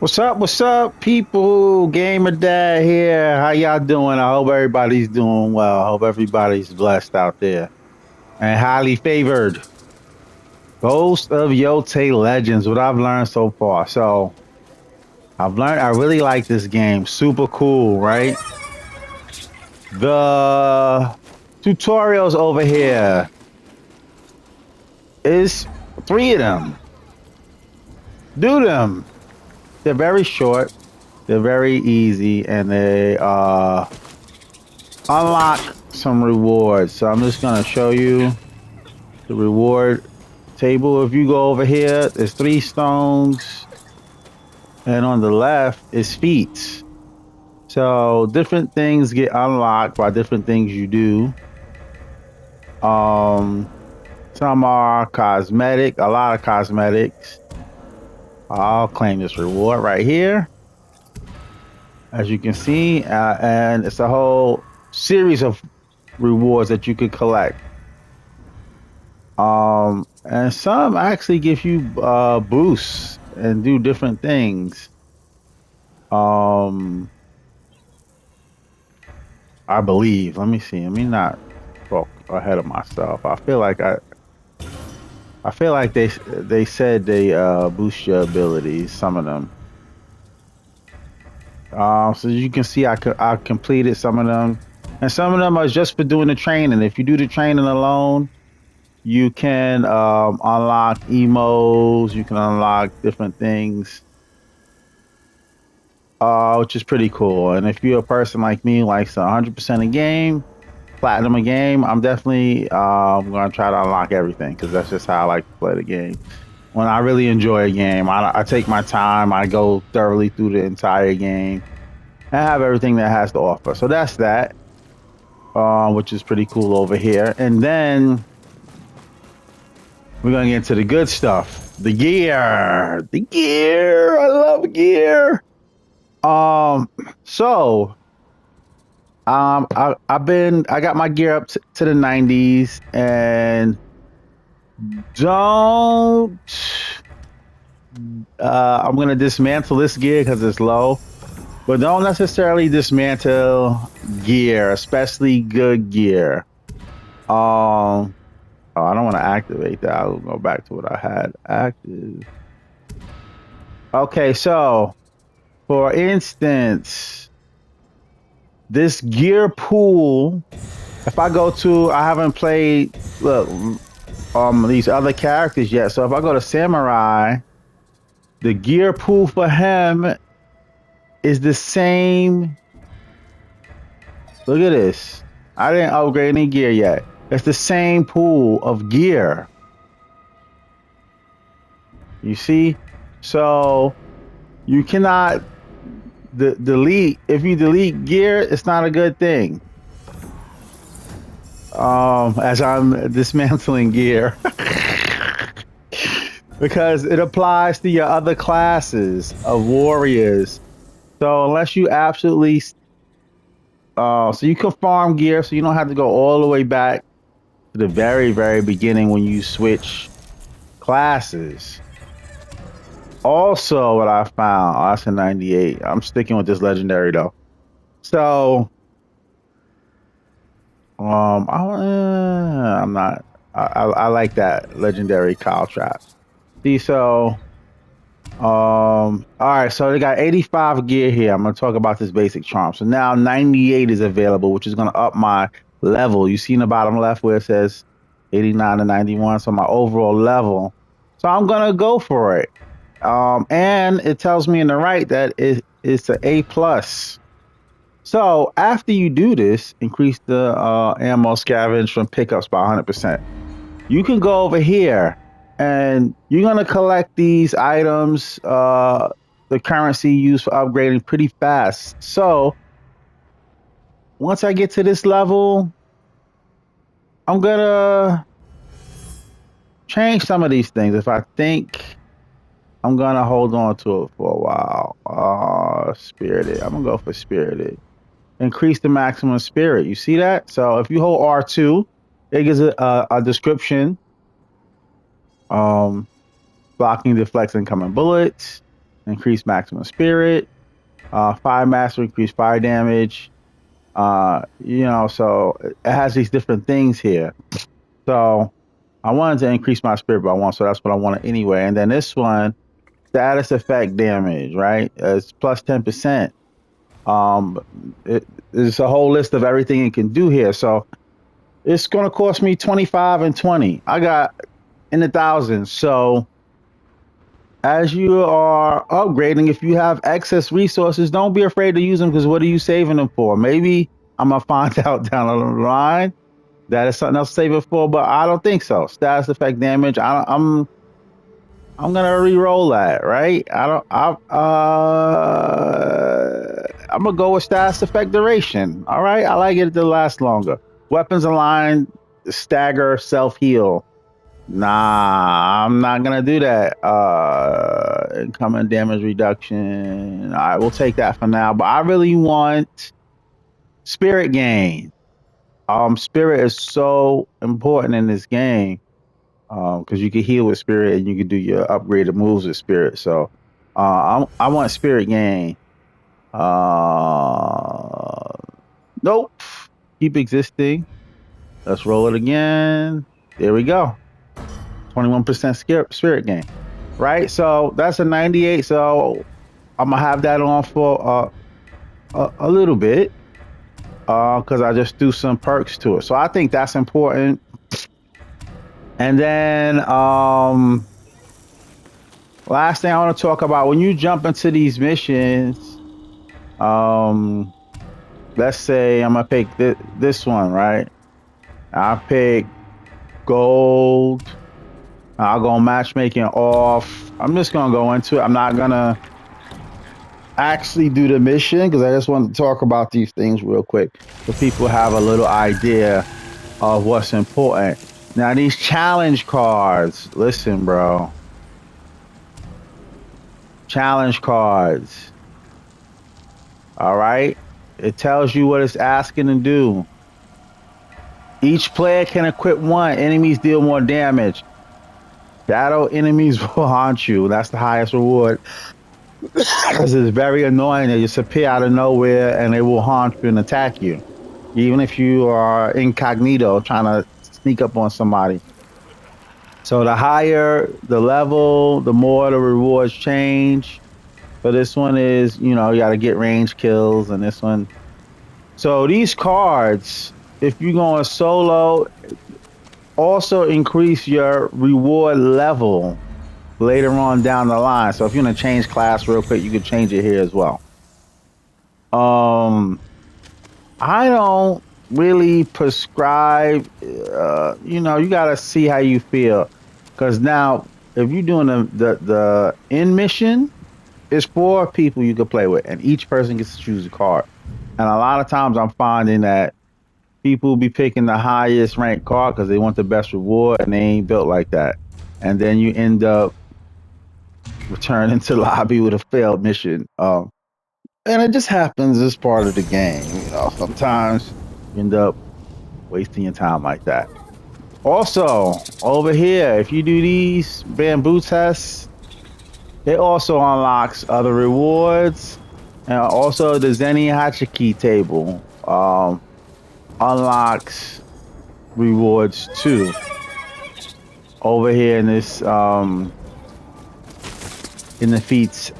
What's up, people? Gamer Dad here. How y'all doing? I hope everybody's doing well. I hope everybody's blessed out there and highly favored. Ghost of Yōtei Legends, what I've learned so far. So, I've learned I really like this game. Super cool, right? The tutorials over here is three of them. Do them. They're very short, they're very easy, and they unlock some rewards. So I'm just gonna show you the reward table. If you go over here, there's three stones, and on the left is feats. So different things get unlocked by different things you do. Um, some are cosmetic, a lot of cosmetics. I'll claim this reward right here, as you can see, and it's a whole series of rewards that you could collect. And some actually give you boosts and do different things. Um, I believe. Let me see. Let me not talk ahead of myself. I feel like they said they boost your abilities. Some of them. So you can see I completed some of them, and some of them are just for doing the training. If you do the training alone, you can unlock emos. You can unlock different things, which is pretty cool. And if you're a person like me, who likes 100% a game, platinum a game, I'm definitely going to try to unlock everything because that's just how I like to play the game. When I really enjoy a game, I take my time. I go thoroughly through the entire game and have everything that has to offer. So that's that, which is pretty cool over here. And then we're going to get into the good stuff. The gear. The gear. I love gear. Um, so I got my gear up to the 90s, and don't I'm gonna dismantle this gear because it's low, but don't necessarily dismantle gear, especially good gear. Oh, I don't want to activate that. I'll go back to what I had active. Okay, so for instance, this gear pool, if I go to, I haven't played, look, these other characters yet. So if I go to Samurai, the gear pool for him is the same. Look at this. I didn't upgrade any gear yet. It's the same pool of gear. You see? So you cannot delete. If you delete gear, it's not a good thing. As I'm dismantling gear. Because it applies to your other classes of warriors. So unless you absolutely, so you can farm gear, so you don't have to go all the way back to the very, very beginning when you switch classes. Also, what I found, oh, that's a 98. I'm sticking with this legendary though. So, I'm not. I like that legendary cow trap. See, so all right, so they got 85 gear here. I'm gonna talk about this basic charm. So now 98 is available, which is gonna up my level. You see in the bottom left where it says 89 to 91, so my overall level. So I'm gonna go for it. And it tells me in the right that it's an A plus. So after you do this, increase the ammo scavenge from pickups by 100%. You can go over here and you're gonna collect these items, the currency used for upgrading pretty fast. So once I get to this level, I'm gonna change some of these things. If I think I'm gonna hold on to it for a while. Spirited. I'm gonna go for spirited. Increase the maximum spirit. You see that? So if you hold R2, it gives a description. Um, Blocking deflects incoming bullets, increase maximum spirit. Fire master, increase fire damage. So it has these different things here. So I wanted to increase my spirit by one, so that's what I wanted anyway. And then this one, status effect damage, right? It's plus 10%. There's a whole list of everything it can do here. So it's going to cost me 25 and 20. I got in the thousands. So as you are upgrading, if you have excess resources, don't be afraid to use them, because what are you saving them for? Maybe I'm going to find out down the line that is something else to save it for, but I don't think so. Status effect damage. I'm gonna re-roll that, right? I'm gonna go with status effect duration. All right, I like it to last longer. Weapons aligned, stagger, self heal. Nah, I'm not gonna do that. Incoming damage reduction. All right, we'll take that for now. But I really want spirit gain. Spirit is so important in this game. Because you can heal with spirit and you can do your upgraded moves with spirit. So I want spirit gain. Nope. Keep existing. Let's roll it again. There we go. 21% spirit gain. Right? So that's a 98. So I'm going to have that on for a little bit. Because I just do some perks to it. So I think that's important. And then last thing I want to talk about, when you jump into these missions, let's say I'm gonna pick this one, right? I pick gold. I'll go matchmaking off. I'm just gonna go into it. I'm not gonna actually do the mission because I just want to talk about these things real quick so people have a little idea of what's important. Now these challenge cards, listen, bro. Challenge cards. All right. It tells you what it's asking to do. Each player can equip one. Enemies deal more damage. Shadow enemies will haunt you. That's the highest reward. Because it's very annoying. They just appear out of nowhere and they will haunt you and attack you. Even if you are incognito trying to sneak up on somebody. So the higher the level, the more the rewards change. So this one is, you got to get range kills, and this one. So these cards, if you're going solo, also increase your reward level later on down the line. So if you're going to change class real quick, you can change it here as well. I don't really prescribe, you got to see how you feel. Because now, if you're doing the end mission, it's 4 people you can play with, and each person gets to choose a card. And a lot of times I'm finding that people be picking the highest ranked card because they want the best reward, and they ain't built like that. And then you end up returning to the lobby with a failed mission. And it just happens as part of the game. Sometimes you end up wasting your time like that. Also, over here, if you do these bamboo tests, it also unlocks other rewards. And also the Zeni Hachiki table unlocks rewards too. Over here in this in the feats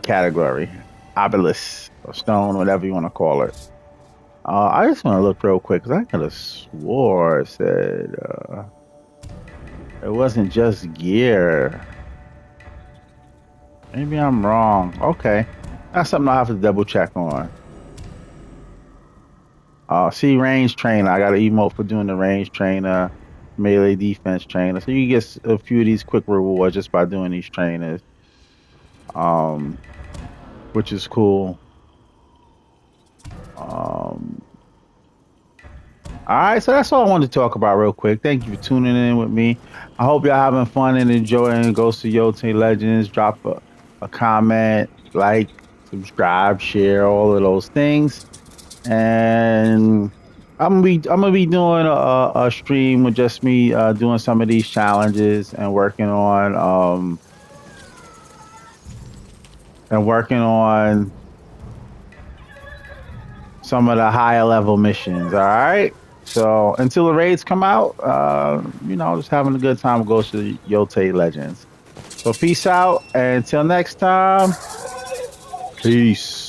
category. Obelisk or stone, whatever you want to call it. I just want to look real quick because I could have swore it said it wasn't just gear. Maybe I'm wrong. Okay. That's something I'll have to double check on. See, range trainer. I got an emote for doing the range trainer, melee defense trainer. So you get a few of these quick rewards just by doing these trainers. Which is cool. All right, so that's all I wanted to talk about real quick. Thank you for tuning in with me. I hope y'all having fun and enjoying Ghost of Yōtei Legends. Drop a comment, like, subscribe, share, all of those things. And I'm gonna be doing a stream with just me doing some of these challenges and working on and working on some of the higher level missions. All right. So until the raids come out, you know, just having a good time with Ghost of Yōtei Legends. So peace out, and until next time, peace.